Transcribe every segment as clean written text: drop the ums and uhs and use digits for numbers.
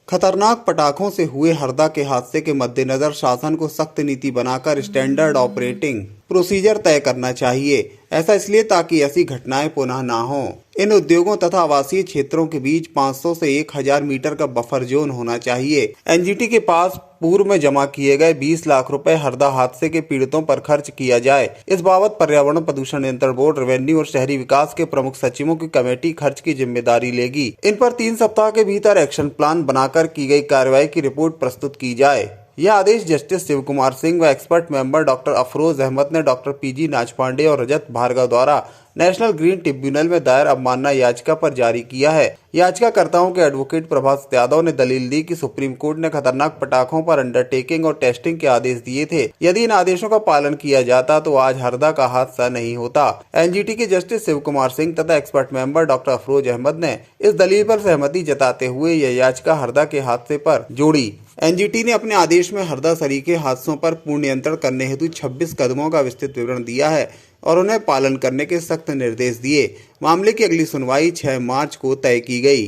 खतरनाक पटाखों से हुए हरदा के हादसे के मद्देनजर शासन को सख्त नीति बनाकर स्टैंडर्ड ऑपरेटिंग प्रोसीजर तय करना चाहिए। ऐसा इसलिए ताकि ऐसी घटनाएं पुनः ना हो। इन उद्योगों तथा आवासीय क्षेत्रों के बीच 500 से 1000 मीटर का बफर जोन होना चाहिए। एनजीटी के पास पूर्व में जमा किए गए 20 लाख रुपए हरदा हादसे के पीड़ितों पर खर्च किया जाए। इस बाबत पर्यावरण प्रदूषण नियंत्रण बोर्ड, रेवेन्यू और शहरी विकास के प्रमुख सचिवों की कमेटी खर्च की जिम्मेदारी लेगी। इन पर 3 सप्ताह के भीतर एक्शन प्लान बनाकर की गई कार्रवाई की रिपोर्ट प्रस्तुत की जाए। यह आदेश जस्टिस शिव कुमार सिंह व expert member doctor Afroz Ahmad ने डॉक्टर पीजी नाचपांडे और रजत भार्गव द्वारा नेशनल ग्रीन ट्रिब्यूनल में दायर अवमानना याचिका पर जारी किया है। याचिकाकर्ताओं के एडवोकेट प्रभास यादव ने दलील दी कि सुप्रीम कोर्ट ने खतरनाक पटाखों पर अंडरटेकिंग और टेस्टिंग के आदेश दिए थे। यदि इन आदेशों का पालन किया जाता तो आज हरदा का हादसा नहीं होता। एनजीटी के जस्टिस शिव कुमार सिंह तथा expert member doctor Afroz Ahmad ने इस दलील पर सहमति जताते हुए यह याचिका हरदा के हादसे पर जोड़ी। एनजीटी ने अपने आदेश में हरदा सरीखे हादसों पर पूर्ण नियंत्रण करने हेतु 26 कदमों का विस्तृत विवरण दिया है और उन्हें पालन करने के सख्त निर्देश दिए। मामले की अगली सुनवाई 6 मार्च को तय की गई।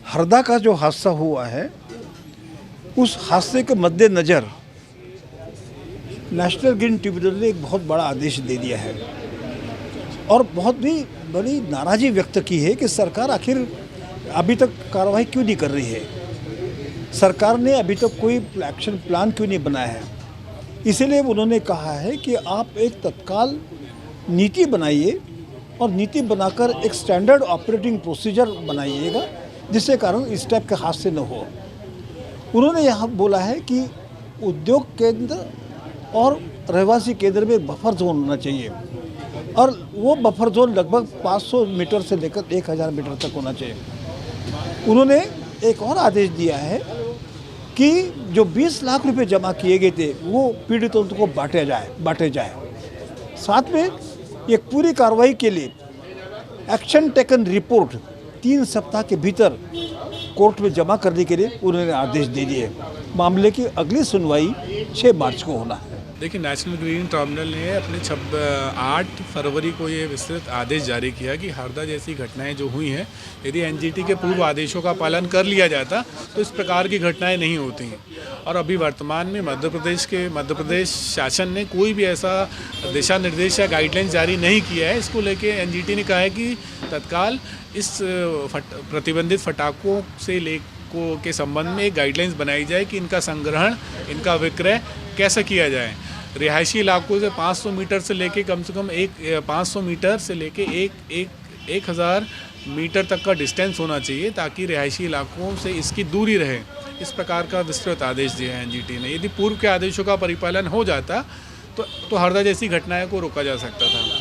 हरदा का जो हादसा हुआ है, उस हादसे के मद्देनजर नेशनल ग्रीन ट्रिब्यूनल ने एक बहुत बड़ा आदेश दे दिया है और बहुत भी बड़ी नाराज़गी व्यक्त की है कि सरकार आखिर अभी तक कार्रवाई क्यों नहीं कर रही है। सरकार ने अभी तक कोई एक्शन प्लान क्यों नहीं बनाया है। इसीलिए उन्होंने कहा है कि आप एक तत्काल नीति बनाइए और नीति बनाकर एक स्टैंडर्ड ऑपरेटिंग प्रोसीजर बनाइएगा जिससे कारण इस टाइप के हादसे न हो। उन्होंने यहाँ बोला है कि उद्योग केंद्र और रहवासी केंद्र में बफर जोन होना चाहिए और वो बफर जोन लगभग 500 मीटर से लेकर 1000 मीटर तक होना चाहिए। उन्होंने एक और आदेश दिया है कि जो 20 लाख रुपए जमा किए गए थे वो पीड़ितों को बांटे जाए। साथ में एक पूरी कार्रवाई के लिए एक्शन टेकन रिपोर्ट 3 सप्ताह के भीतर कोर्ट में जमा करने के लिए उन्होंने आदेश दे दिए। मामले की अगली सुनवाई 6 मार्च को होना है। देखिए, नेशनल ग्रीन ट्रिब्यूनल ने अपने 8 फरवरी को ये विस्तृत आदेश जारी किया कि हरदा जैसी घटनाएं जो हुई हैं, यदि एनजीटी के पूर्व आदेशों का पालन कर लिया जाता तो इस प्रकार की घटनाएं नहीं होती हैं। और अभी वर्तमान में मध्य प्रदेश शासन ने कोई भी ऐसा दिशा निर्देश या गाइडलाइन जारी नहीं किया है। इसको लेके एनजीटी ने कहा है कि तत्काल इस प्रतिबंधित फटाखों से के संबंध में एक गाइडलाइंस बनाई जाए कि इनका संग्रहण, इनका विक्रय कैसे किया जाए। रिहायशी इलाकों से 500 मीटर से लेके कम से कम 500 मीटर से लेके 1000 मीटर तक का डिस्टेंस होना चाहिए ताकि रिहायशी इलाकों से इसकी दूरी रहे। इस प्रकार का विस्तृत आदेश दिया है एनजीटी ने। यदि पूर्व के आदेशों का परिपालन हो जाता तो हरदा जैसी घटनाओं को रोका जा सकता था।